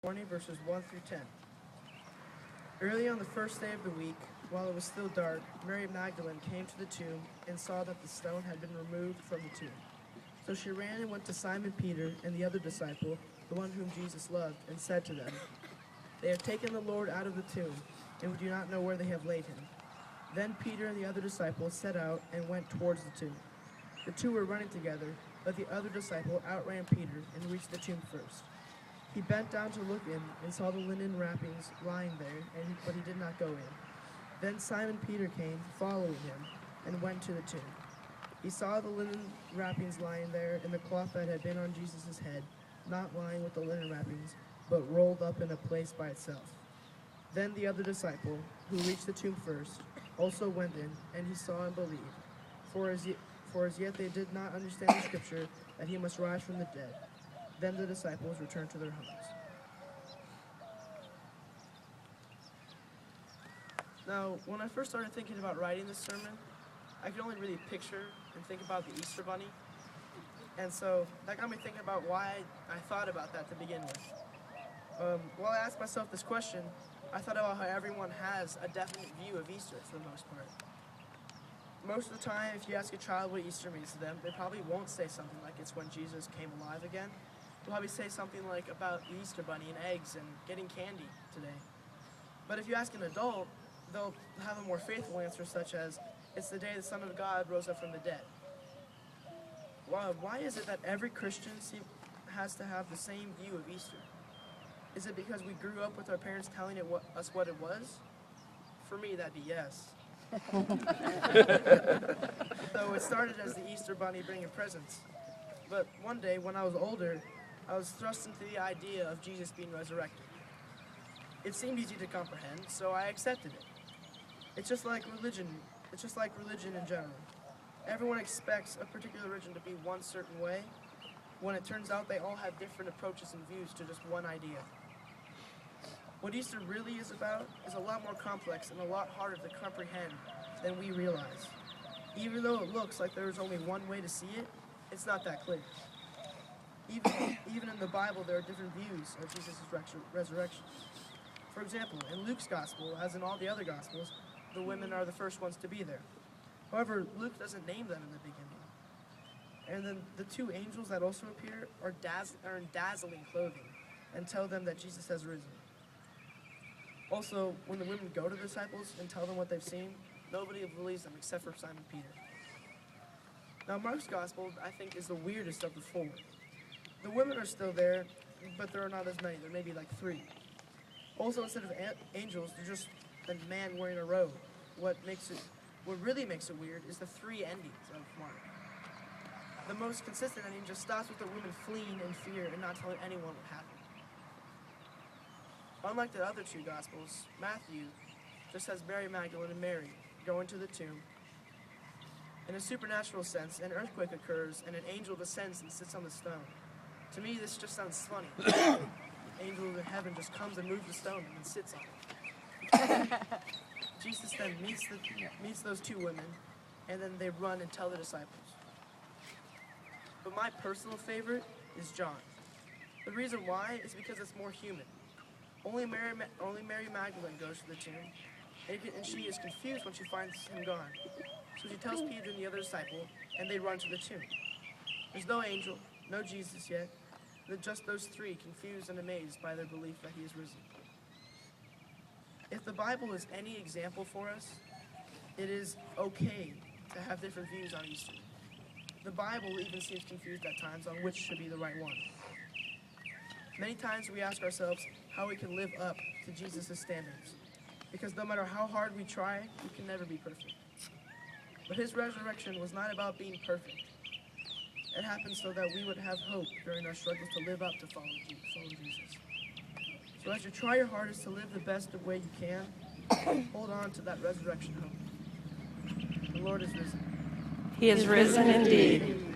20, verses 1 through 10. Early on the first day of the week, while it was still dark, Mary Magdalene came to the tomb and saw that the stone had been removed from the tomb. So she ran and went to Simon Peter and the other disciple, the one whom Jesus loved, and said to them, "They have taken the Lord out of the tomb, and we do not know where they have laid him." Then Peter and the other disciple set out and went towards the tomb. The two were running together, but the other disciple outran Peter and reached the tomb first. He bent down to look in and saw the linen wrappings lying there, but he did not go in. Then Simon Peter came, following him, and went to the tomb. He saw the linen wrappings lying there, and the cloth that had been on Jesus' head, not lying with the linen wrappings, but rolled up in a place by itself. Then the other disciple, who reached the tomb first, also went in, and he saw and believed. For as yet they did not understand the scripture that he must rise from the dead. Then the disciples returned to their homes. Now, when I first started thinking about writing this sermon, I could only really picture and think about the Easter Bunny. And so that got me thinking about why I thought about that to begin with. While I asked myself this question, I thought about how everyone has a definite view of Easter for the most part. Most of the time, if you ask a child what Easter means to them, they probably won't say something like it's when Jesus came alive again. They'll probably say something like about the Easter Bunny and eggs and getting candy today. But if you ask an adult, they'll have a more faithful answer, such as, it's the day the Son of God rose up from the dead. Why is it that every Christian has to have the same view of Easter? Is it because we grew up with our parents telling us what it was? For me, that'd be yes. So it started as the Easter Bunny bringing presents. But one day, when I was older, I was thrust into the idea of Jesus being resurrected. It seemed easy to comprehend, so I accepted it. It's just like religion. It's just like religion in general. Everyone expects a particular religion to be one certain way, when it turns out they all have different approaches and views to just one idea. What Easter really is about is a lot more complex and a lot harder to comprehend than we realize. Even though it looks like there is only one way to see it, it's not that clear. Even in the Bible, there are different views of Jesus' resurrection. For example, in Luke's gospel, as in all the other gospels, the women are the first ones to be there. However, Luke doesn't name them in the beginning. And then the two angels that also appear are in dazzling clothing and tell them that Jesus has risen. Also, when the women go to the disciples and tell them what they've seen, nobody believes them except for Simon Peter. Now, Mark's gospel, I think, is the weirdest of the four. The women are still there, but there are not as many. There may be like 3. Also, instead of angels, they're just a man wearing a robe. What really makes it weird is the 3 endings of Mark. The most consistent ending just stops with the women fleeing in fear and not telling anyone what happened. Unlike the other 2 Gospels, Matthew just has Mary Magdalene and Mary going to the tomb. In a supernatural sense, an earthquake occurs and an angel descends and sits on the stone. To me, this just sounds funny. An angel in heaven just comes and moves the stone and then sits on it. Jesus then meets those 2 women, and then they run and tell the disciples. But my personal favorite is John. The reason why is because it's more human. Only Mary Magdalene goes to the tomb, and she is confused when she finds him gone. So she tells Peter and the other disciple, and they run to the tomb. There's no angel, no Jesus yet, but just those 3 confused and amazed by their belief that he is risen. If the Bible is any example for us, it is okay to have different views on Easter. The Bible even seems confused at times on which should be the right one. Many times we ask ourselves how we can live up to Jesus' standards, because no matter how hard we try, we can never be perfect. But his resurrection was not about being perfect. It happened so that we would have hope during our struggles to live up to follow Jesus. So as you try your hardest to live the best way you can, hold on to that resurrection hope. The Lord is risen. He is risen indeed.